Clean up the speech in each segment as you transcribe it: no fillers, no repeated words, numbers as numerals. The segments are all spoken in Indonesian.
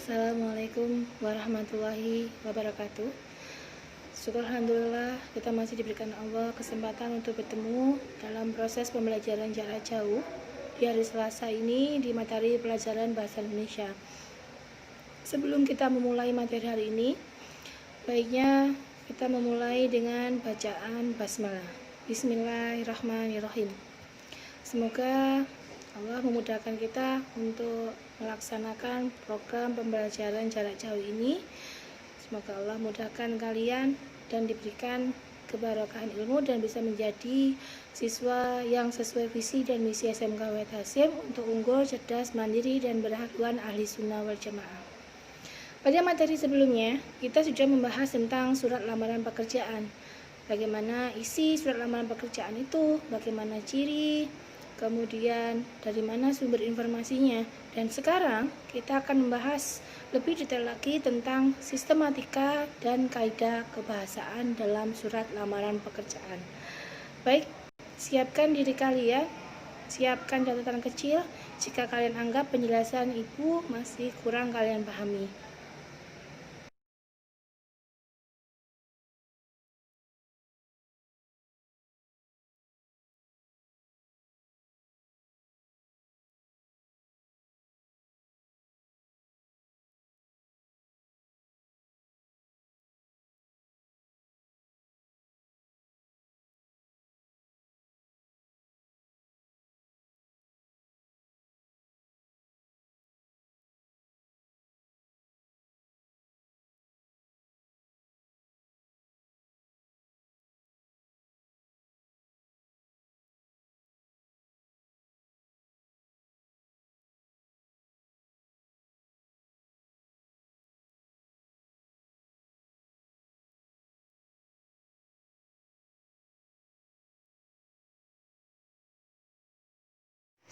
Assalamualaikum warahmatullahi wabarakatuh. Syukur alhamdulillah kita masih diberikan Allah kesempatan untuk bertemu dalam proses pembelajaran jarak jauh di hari Selasa ini di materi pelajaran bahasa Indonesia. Sebelum kita memulai materi hari ini, baiknya kita memulai dengan bacaan basmalah. Bismillahirrahmanirrahim. Semoga Allah memudahkan kita untuk melaksanakan program pembelajaran jarak jauh ini. Semoga Allah mudahkan kalian dan diberikan keberkahan ilmu dan bisa menjadi siswa yang sesuai visi dan misi SMK Wahid Hasyim untuk unggul, cerdas, mandiri, dan berhaluan ahli sunnah wal jamaah. Pada materi sebelumnya, kita sudah membahas tentang surat lamaran pekerjaan. Bagaimana isi surat lamaran pekerjaan itu, bagaimana ciri, kemudian dari mana sumber informasinya. Dan sekarang kita akan membahas lebih detail lagi tentang sistematika dan kaidah kebahasaan dalam surat lamaran pekerjaan. Baik, siapkan diri kalian, siapkan catatan kecil jika kalian anggap penjelasan ibu masih kurang kalian pahami.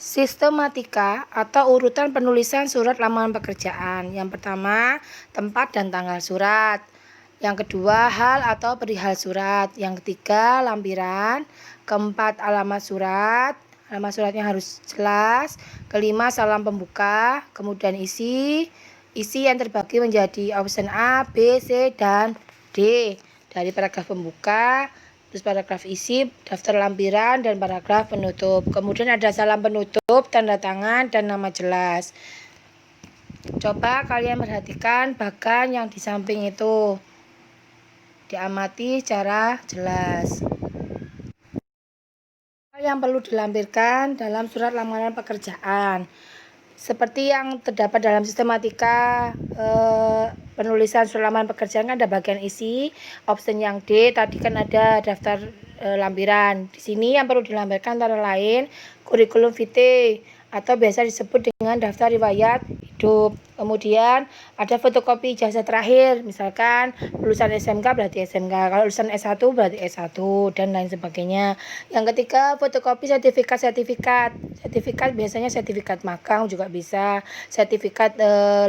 Sistematika atau urutan penulisan surat lamaran pekerjaan. Yang pertama, tempat dan tanggal surat. Yang kedua, hal atau perihal surat. Yang ketiga, lampiran. Keempat, alamat surat. Alamat suratnya harus jelas. Kelima, salam pembuka. Kemudian isi yang terbagi menjadi option A, B, C, dan D. Dari paragraf pembuka, terus paragraf isi, daftar lampiran, dan paragraf penutup. Kemudian ada salam penutup, tanda tangan, dan nama jelas. Coba kalian perhatikan bagan yang di samping itu. Diamati secara jelas. Hal yang perlu dilampirkan dalam surat lamaran pekerjaan. Seperti yang terdapat dalam sistematika penulisan surat lamaran pekerjaan, kan ada bagian isi, option yang D tadi kan ada daftar lampiran. Di sini yang perlu dilampirkan antara lain kurikulum vitae atau biasa disebut dengan daftar riwayat hidup. Kemudian ada fotokopi ijazah terakhir, misalkan lulusan SMK berarti SMK, kalau lulusan S1 berarti S1, dan lain sebagainya. Yang ketiga, fotokopi sertifikat biasanya sertifikat magang juga bisa, sertifikat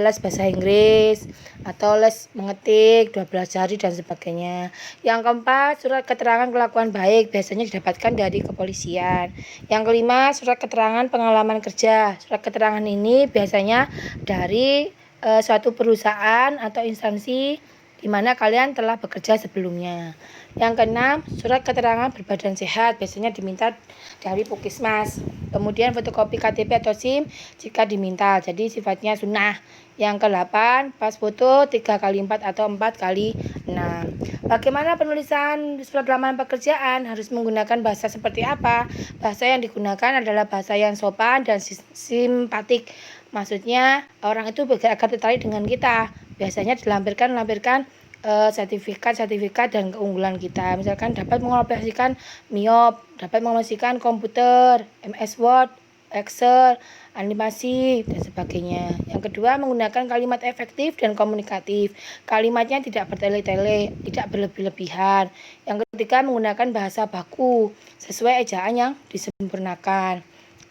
les bahasa Inggris atau les mengetik 12 jari dan sebagainya. Yang keempat, surat keterangan kelakuan baik biasanya didapatkan dari kepolisian. Yang kelima, surat keterangan pengalaman kerja. Surat keterangan ini biasanya dari suatu perusahaan atau instansi di mana kalian telah bekerja sebelumnya. Yang keenam, surat keterangan berbadan sehat biasanya diminta dari Puskesmas. Kemudian fotokopi KTP atau SIM jika diminta, jadi sifatnya sunnah. Yang ke-8, pas foto 3x4 atau 4x6. Bagaimana penulisan surat lamaran pekerjaan? Harus menggunakan bahasa seperti apa? Bahasa yang digunakan adalah bahasa yang sopan dan simpatik. Maksudnya orang itu agar tertarik dengan kita. Biasanya dilampirkan sertifikat dan keunggulan kita. Misalkan dapat mengoperasikan MIOP, dapat mengoperasikan komputer, MS Word, Excel, animasi, dan sebagainya. Yang kedua, menggunakan kalimat efektif dan komunikatif. Kalimatnya tidak bertele-tele, tidak berlebih-lebihan. Yang ketiga, menggunakan bahasa baku sesuai ejaan yang disempurnakan.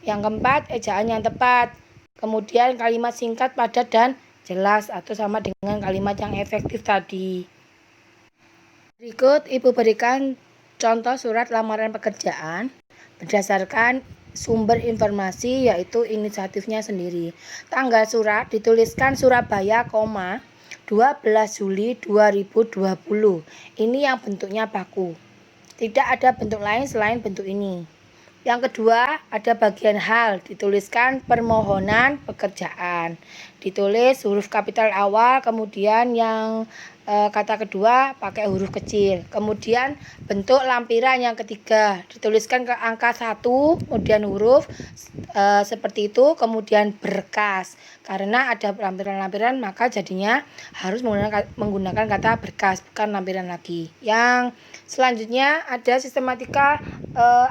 Yang keempat, ejaan yang tepat. Kemudian kalimat singkat, padat, dan jelas atau sama dengan kalimat yang efektif tadi. Berikut Ibu berikan contoh surat lamaran pekerjaan berdasarkan sumber informasi, yaitu inisiatifnya sendiri. Tanggal surat dituliskan Surabaya, 12 Juli 2020. Ini yang bentuknya baku. Tidak ada bentuk lain selain bentuk ini. Yang kedua, ada bagian hal, dituliskan permohonan pekerjaan. Ditulis huruf kapital awal, kemudian yang kata kedua pakai huruf kecil. Kemudian bentuk lampiran yang ketiga, dituliskan ke angka 1, kemudian huruf seperti itu, kemudian berkas. Karena ada lampiran-lampiran, maka jadinya harus menggunakan kata berkas, bukan lampiran lagi. Yang selanjutnya ada sistematika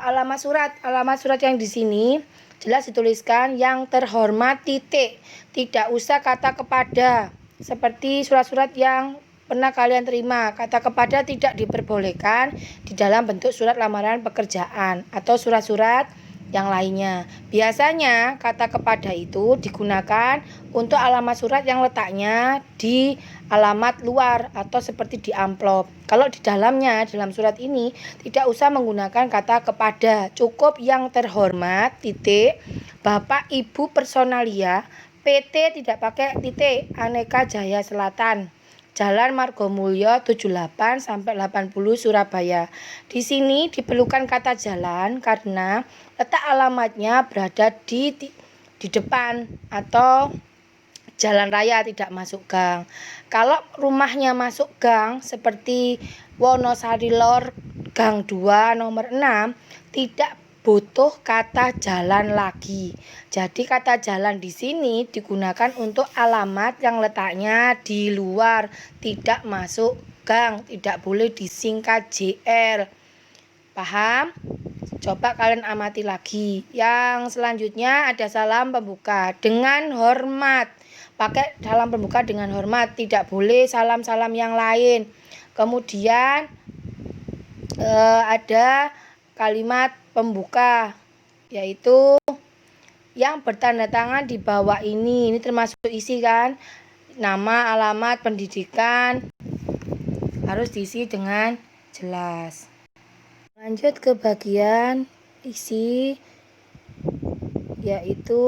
alamat surat. Alamat surat yang di sini jelas dituliskan yang terhormat titik. Tidak usah kata kepada. Seperti surat-surat yang pernah kalian terima, kata kepada tidak diperbolehkan di dalam bentuk surat lamaran pekerjaan atau surat-surat yang lainnya. Biasanya kata kepada itu digunakan untuk alamat surat yang letaknya di alamat luar atau seperti di amplop. Kalau di dalamnya, dalam surat ini tidak usah menggunakan kata kepada, cukup yang terhormat titik Bapak Ibu Personalia PT, tidak pakai titik, Aneka Jaya Selatan, Jalan Margomulyo 78 sampai 80 Surabaya. Di sini diperlukan kata jalan karena letak alamatnya berada di depan atau jalan raya, tidak masuk gang. Kalau rumahnya masuk gang seperti Wonosari Lor Gang 2 nomor 6, tidak butuh kata jalan lagi. Jadi kata jalan di sini digunakan untuk alamat yang letaknya di luar, tidak masuk gang, tidak boleh disingkat JR. Paham? Coba kalian amati lagi. Yang selanjutnya ada salam pembuka dengan hormat. Pakai salam pembuka dengan hormat, tidak boleh salam-salam yang lain. Kemudian ada kalimat pembuka, yaitu yang bertanda tangan di bawah ini. Ini termasuk isi kan, nama, alamat, pendidikan, harus diisi dengan jelas. Lanjut ke bagian isi, yaitu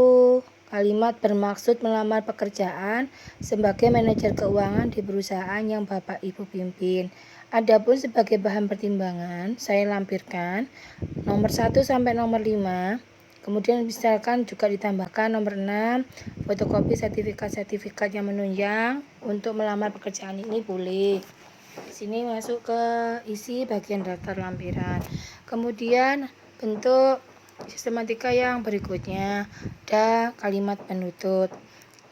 kalimat bermaksud melamar pekerjaan sebagai manajer keuangan di perusahaan yang Bapak Ibu pimpin. Adapun sebagai bahan pertimbangan, saya lampirkan nomor 1 sampai nomor 5. Kemudian misalkan juga ditambahkan nomor 6, fotokopi sertifikat-sertifikat yang menunjang untuk melamar pekerjaan ini boleh. Di sini masuk ke isi bagian daftar lampiran. Kemudian bentuk sistematika yang berikutnya ada kalimat penutup.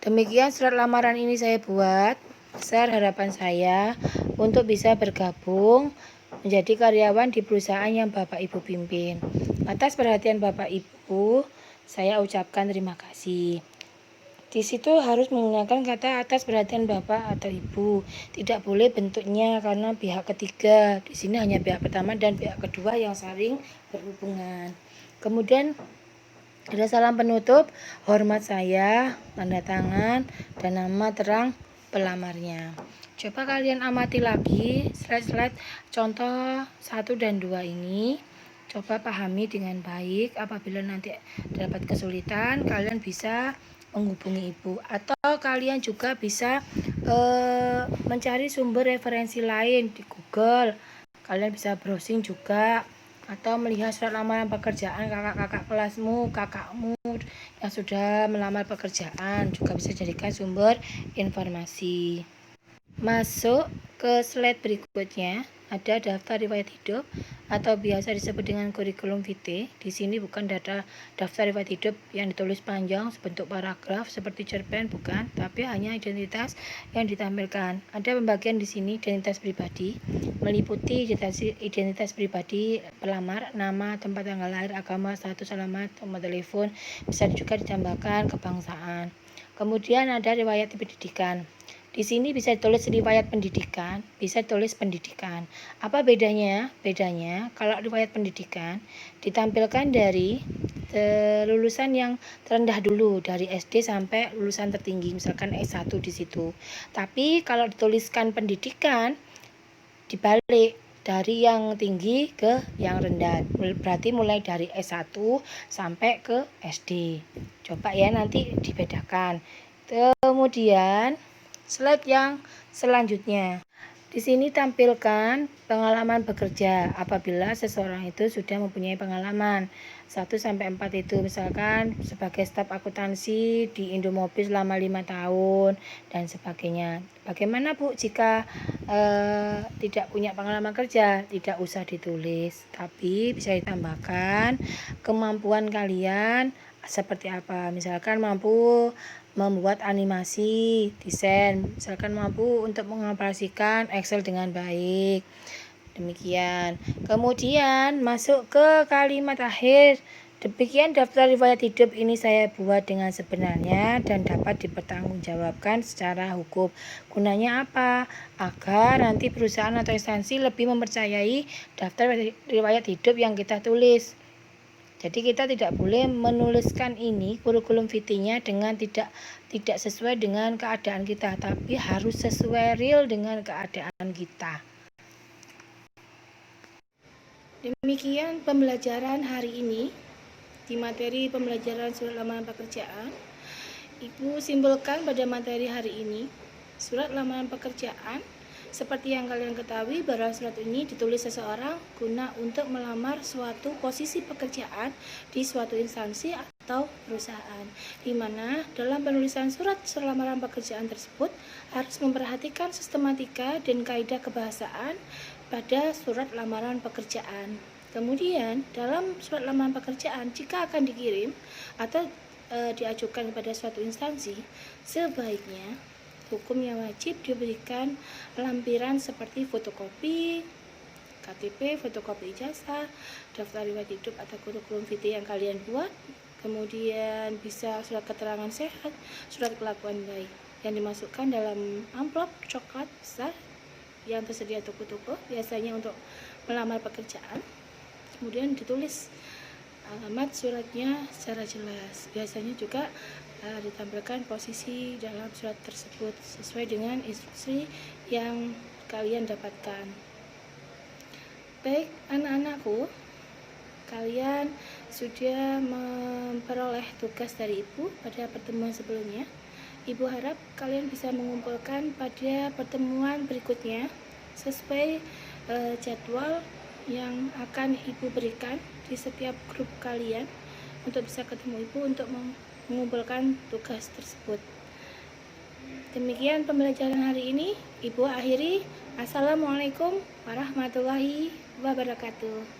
Demikian surat lamaran ini saya buat. Besar harapan saya untuk bisa bergabung menjadi karyawan di perusahaan yang Bapak Ibu pimpin. Atas perhatian Bapak Ibu, saya ucapkan terima kasih. Di situ harus menggunakan kata atas perhatian Bapak atau Ibu. Tidak boleh bentuknya karena pihak ketiga. Di sini hanya pihak pertama dan pihak kedua yang saling berhubungan. Kemudian ada salam penutup, hormat saya, tanda tangan, dan nama terang pelamarnya. Coba kalian amati lagi slide-slide contoh 1 dan 2 ini. Coba pahami dengan baik. Apabila nanti dapat kesulitan, kalian bisa menghubungi ibu, atau kalian juga bisa mencari sumber referensi lain di Google. Kalian bisa browsing juga, atau melihat surat lamaran pekerjaan kakak-kakak kelasmu, kakakmu yang sudah melamar pekerjaan, juga bisa jadikan sumber informasi. Masuk ke slide berikutnya, ada daftar riwayat hidup atau biasa disebut dengan kurikulum vitae. Di sini bukan daftar riwayat hidup yang ditulis panjang sebentuk paragraf seperti cerpen, bukan, tapi hanya identitas yang ditampilkan. Ada pembagian di sini identitas pribadi, meliputi identitas pribadi pelamar, nama, tempat tanggal lahir, agama, status, alamat, nomor telepon, bisa juga ditambahkan kebangsaan. Kemudian ada riwayat pendidikan. Di sini bisa ditulis riwayat pendidikan, bisa ditulis pendidikan. Apa bedanya? Bedanya kalau riwayat pendidikan ditampilkan dari lulusan yang terendah dulu, dari SD sampai lulusan tertinggi, misalkan S1 di situ. Tapi kalau dituliskan pendidikan dibalik, dari yang tinggi ke yang rendah. Berarti mulai dari S1 sampai ke SD. Coba ya nanti dibedakan. Kemudian slide yang selanjutnya. Di sini tampilkan pengalaman bekerja apabila seseorang itu sudah mempunyai pengalaman 1 sampai 4 itu, misalkan sebagai staf akuntansi di Indomobil selama 5 tahun dan sebagainya. Bagaimana Bu jika tidak punya pengalaman kerja? Tidak usah ditulis, tapi bisa ditambahkan kemampuan kalian seperti apa. Misalkan mampu membuat animasi, desain, misalkan mampu untuk mengoperasikan Excel dengan baik. Demikian. Kemudian masuk ke kalimat akhir. Demikian daftar riwayat hidup ini saya buat dengan sebenarnya dan dapat dipertanggungjawabkan secara hukum. Gunanya apa? Agar nanti perusahaan atau instansi lebih mempercayai daftar riwayat hidup yang kita tulis. Jadi kita tidak boleh menuliskan ini kurikulum vitae-nya dengan tidak sesuai dengan keadaan kita, tapi harus sesuai real dengan keadaan kita. Demikian pembelajaran hari ini di materi pembelajaran surat lamaran pekerjaan. Ibu simpulkan pada materi hari ini, surat lamaran pekerjaan seperti yang kalian ketahui bahwa surat ini ditulis seseorang guna untuk melamar suatu posisi pekerjaan di suatu instansi atau perusahaan, di mana dalam penulisan surat lamaran pekerjaan tersebut harus memperhatikan sistematika dan kaidah kebahasaan pada surat lamaran pekerjaan. Kemudian dalam surat lamaran pekerjaan jika akan dikirim atau diajukan kepada suatu instansi, sebaiknya hukum yang wajib diberikan lampiran seperti fotokopi KTP, fotokopi ijazah, daftar riwayat hidup atau kurikulum vitae yang kalian buat, kemudian bisa surat keterangan sehat, surat kelakuan baik yang dimasukkan dalam amplop coklat besar yang tersedia toko-toko biasanya untuk melamar pekerjaan. Kemudian ditulis alamat suratnya secara jelas. Biasanya juga ditampilkan posisi dalam surat tersebut sesuai dengan instruksi yang kalian dapatkan. Baik anak-anakku, kalian sudah memperoleh tugas dari Ibu pada pertemuan sebelumnya. Ibu harap kalian bisa mengumpulkan pada pertemuan berikutnya sesuai jadwal yang akan Ibu berikan di setiap grup kalian untuk bisa ketemu Ibu untuk mengumpulkan tugas tersebut. Demikian pembelajaran hari ini. Ibu akhiri. Assalamualaikum warahmatullahi wabarakatuh.